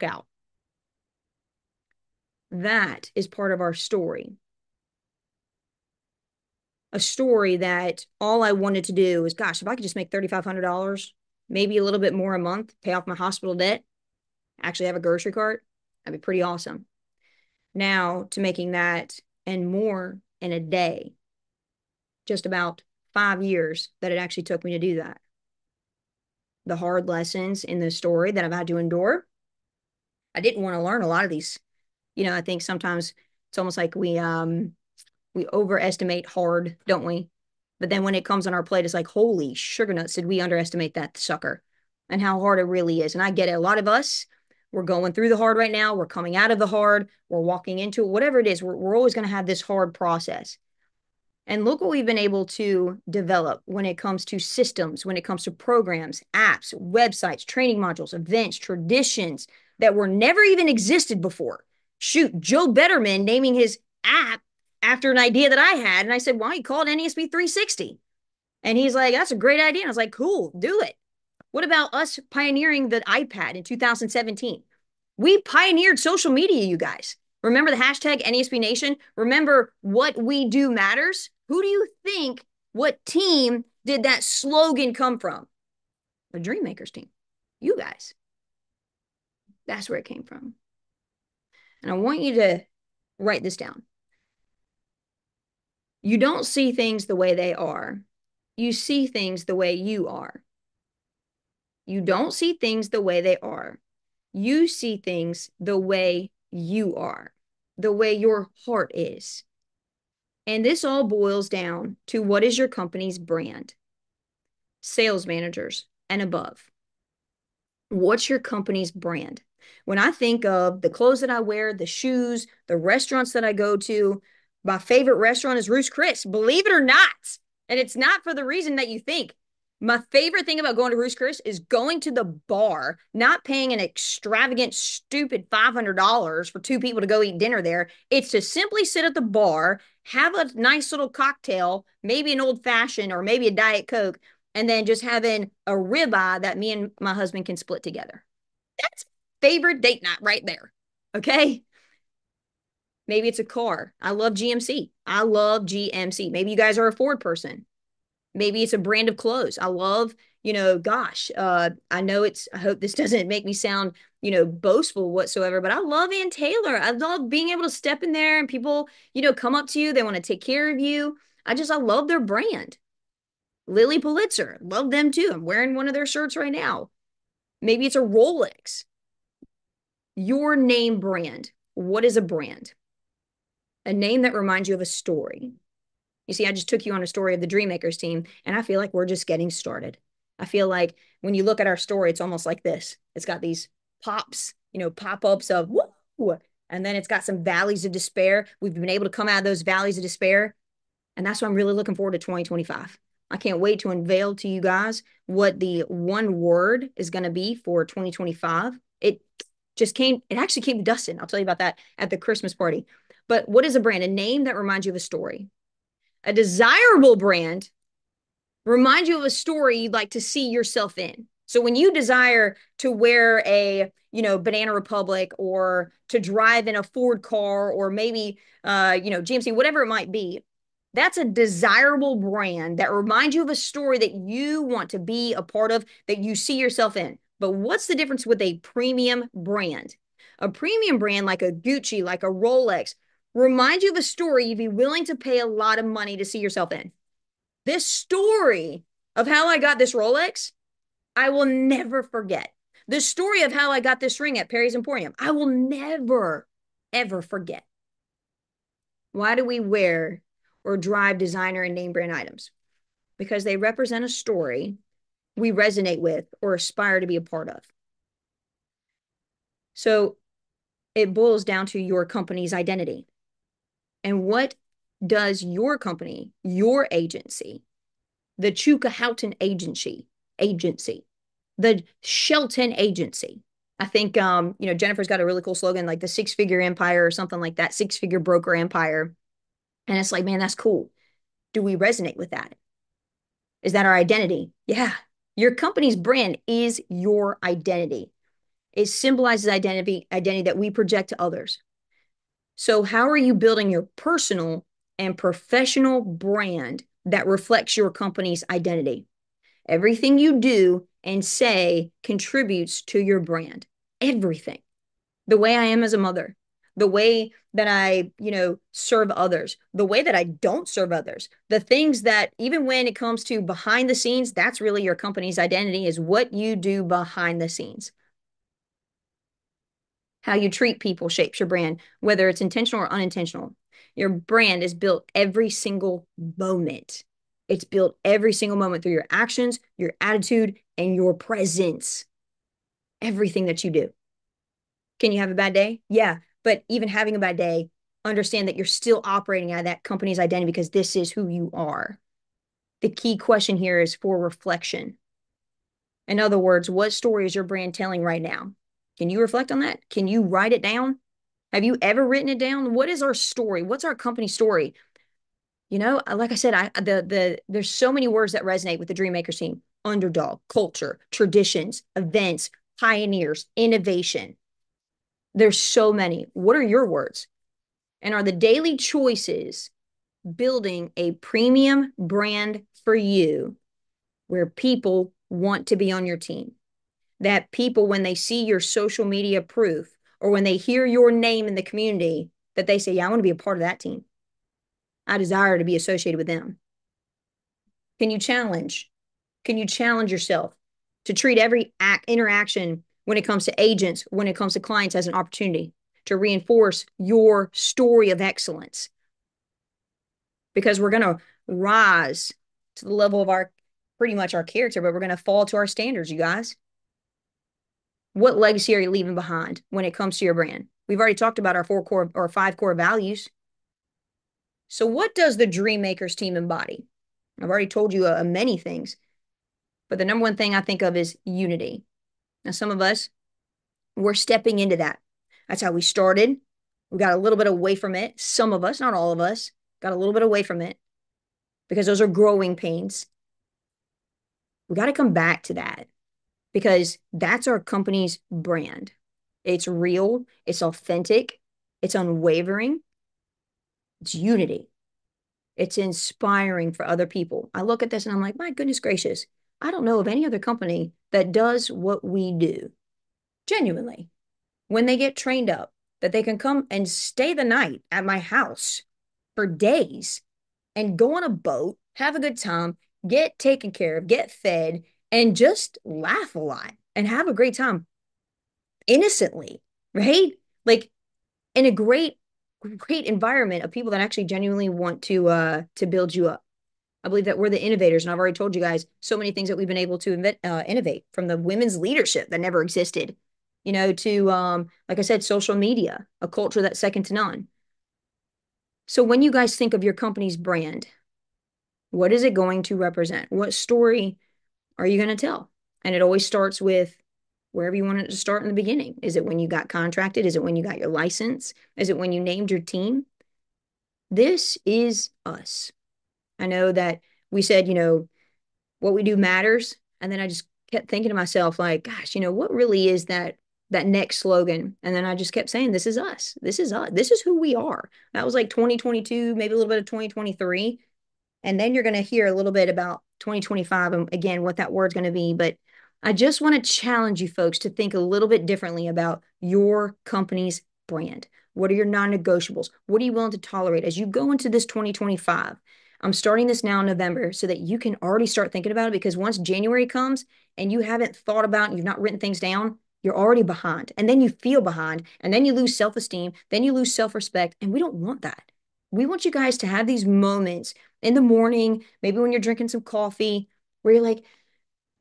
out. That is part of our story. A story that all I wanted to do is, gosh, if I could just make $3,500, maybe a little bit more a month, pay off my hospital debt, actually have a grocery cart, that'd be pretty awesome. Now to making that and more in a day, just about 5 years that it actually took me to do that. The hard lessons in the story that I've had to endure. I didn't want to learn a lot of these. I think sometimes it's almost like we overestimate hard, don't we? But then when it comes on our plate, it's like, holy sugar nuts, did we underestimate that sucker and how hard it really is? And I get it. A lot of us, we're going through the hard right now. We're coming out of the hard. We're walking into it, whatever it is. We're always going to have this hard process. And look what we've been able to develop when it comes to systems, when it comes to programs, apps, websites, training modules, events, traditions that were never even existed before. Shoot, Joe Betterman naming his app after an idea that I had. And I said, why don't you call it NESP 360? And he's like, that's a great idea. And I was like, cool, do it. What about us pioneering the iPad in 2017? We pioneered social media, you guys. Remember the hashtag NESP Nation? Remember what we do matters? Who do you think, what team did that slogan come from? The Dreammakers team. You guys. That's where it came from. And I want you to write this down. You don't see things the way they are. You see things the way you are. You don't see things the way they are. You see things the way you are, the way your heart is. And this all boils down to, what is your company's brand? Sales managers and above. What's your company's brand? When I think of the clothes that I wear, the shoes, the restaurants that I go to, my favorite restaurant is Ruth's Chris, believe it or not. And it's not for the reason that you think. My favorite thing about going to Ruth's Chris is going to the bar, not paying an extravagant, stupid $500 for two people to go eat dinner there. It's to simply sit at the bar, have a nice little cocktail, maybe an old fashioned or maybe a Diet Coke, and then just having a ribeye that me and my husband can split together. That's favorite date night right there. Okay. Maybe it's a car. I love GMC. I love GMC. Maybe you guys are a Ford person. Maybe it's a brand of clothes. I love, gosh, I know I hope this doesn't make me sound, boastful whatsoever, but I love Ann Taylor. I love being able to step in there and people, come up to you. They want to take care of you. I love their brand. Lily Pulitzer, love them too. I'm wearing one of their shirts right now. Maybe it's a Rolex. Your name brand. What is a brand? A name that reminds you of a story. You see, I just took you on a story of the Dreammakers team, and I feel like we're just getting started. I feel like when you look at our story, it's almost like this. It's got these pops, pop-ups of woo, and then it's got some valleys of despair. We've been able to come out of those valleys of despair, and that's why I'm really looking forward to 2025. I can't wait to unveil to you guys what the one word is going to be for 2025. It actually came to Dustin. I'll tell you about that at the Christmas party. But what is a brand? A name that reminds you of a story. A desirable brand reminds you of a story you'd like to see yourself in. So when you desire to wear a, Banana Republic, or to drive in a Ford car, or maybe, GMC, whatever it might be, that's a desirable brand that reminds you of a story that you want to be a part of, that you see yourself in. But what's the difference with a premium brand? A premium brand like a Gucci, like a Rolex, reminds you of a story you'd be willing to pay a lot of money to see yourself in. This story of how I got this Rolex, I will never forget. The story of how I got this ring at Perry's Emporium, I will never, ever forget. Why do we wear or drive designer and name brand items? Because they represent a story we resonate with or aspire to be a part of. So it boils down to your company's identity. And what does your company, your agency, the Chuka Houghton agency, the Shelton agency. I think, Jennifer's got a really cool slogan, like the 6-figure empire or something like that, 6-figure broker empire. And it's like, man, that's cool. Do we resonate with that? Is that our identity? Yeah. Your company's brand is your identity. It symbolizes identity that we project to others. So how are you building your personal and professional brand that reflects your company's identity? Everything you do and say contributes to your brand. Everything. The way I am as a mother, the way that I, serve others, the way that I don't serve others, the things that even when it comes to behind the scenes, that's really your company's identity is what you do behind the scenes. How you treat people shapes your brand, whether it's intentional or unintentional. Your brand is built every single moment. It's built every single moment through your actions, your attitude, and your presence. Everything that you do. Can you have a bad day? Yeah. But even having a bad day, understand that you're still operating out of that company's identity because this is who you are. The key question here is for reflection. In other words, what story is your brand telling right now? Can you reflect on that? Can you write it down? Have you ever written it down? What is our story? What's our company story? Like I said, there's so many words that resonate with the Dreammakers team. Underdog, culture, traditions, events, pioneers, innovation. There's so many. What are your words? And are the daily choices building a premium brand for you where people want to be on your team? That people, when they see your social media proof or when they hear your name in the community, that they say, yeah, I want to be a part of that team. I desire to be associated with them. Can you challenge? Can you challenge yourself to treat every interaction when it comes to agents, when it comes to clients as an opportunity to reinforce your story of excellence? Because we're going to rise to the level of pretty much our character, but we're going to fall to our standards, you guys. What legacy are you leaving behind when it comes to your brand? We've already talked about our 5 core values. So what does the Dreammakers team embody? I've already told you many things, but the number one thing I think of is unity. Now, some of us, we're stepping into that. That's how we started. We got a little bit away from it. Some of us, not all of us, got a little bit away from it because those are growing pains. We got to come back to that because that's our company's brand. It's real, it's authentic, it's unwavering, it's unity. It's inspiring for other people. I look at this and I'm like, my goodness gracious, I don't know of any other company that does what we do. Genuinely, when they get trained up, that they can come and stay the night at my house for days and go on a boat, have a good time, get taken care of, get fed, and just laugh a lot and have a great time innocently, right? Like in a great environment of people that actually genuinely want to build you up. I believe that we're the innovators, and I've already told you guys so many things that we've been able to innovate, from the women's leadership that never existed, to like I said, social media, a culture that's second to none. So when you guys think of your company's brand, what is it going to represent? What story are you going to tell? And it always starts with wherever you want it to start in the beginning. Is it when you got contracted? Is it when you got your license? Is it when you named your team? This is us. I know that we said, what we do matters. And then I just kept thinking to myself, like, gosh, what really is that next slogan? And then I just kept saying, this is us. This is us. This is who we are. That was like 2022, maybe a little bit of 2023. And then you're going to hear a little bit about 2025 and again, what that word's going to be. But I just want to challenge you folks to think a little bit differently about your company's brand. What are your non-negotiables? What are you willing to tolerate as you go into this 2025? I'm starting this now in November so that you can already start thinking about it, because once January comes and you haven't thought about and you've not written things down, you're already behind. And then you feel behind, and then you lose self-esteem, then you lose self-respect, and we don't want that. We want you guys to have these moments in the morning, maybe when you're drinking some coffee, where you're like,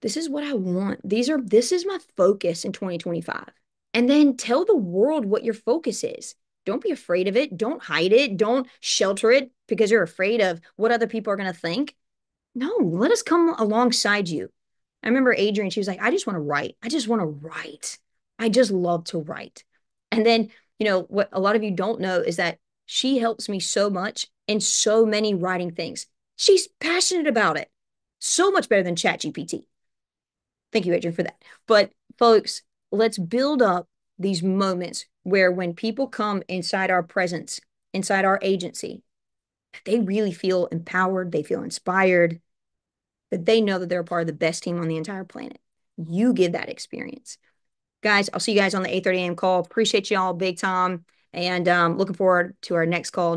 this is what I want. This is my focus in 2025. And then tell the world what your focus is. Don't be afraid of it. Don't hide it. Don't shelter it because you're afraid of what other people are going to think. No, let us come alongside you. I remember Adrienne, she was like, I just want to write. I just want to write. I just love to write. And then, what a lot of you don't know is that she helps me so much in so many writing things. She's passionate about it. So much better than ChatGPT. Thank you, Adrienne, for that. But folks, let's build up these moments where when people come inside our presence, inside our agency, they really feel empowered, they feel inspired, that they know that they're a part of the best team on the entire planet. You give that experience. Guys, I'll see you guys on the 8:30 a.m. call. Appreciate y'all big time. And looking forward to our next call.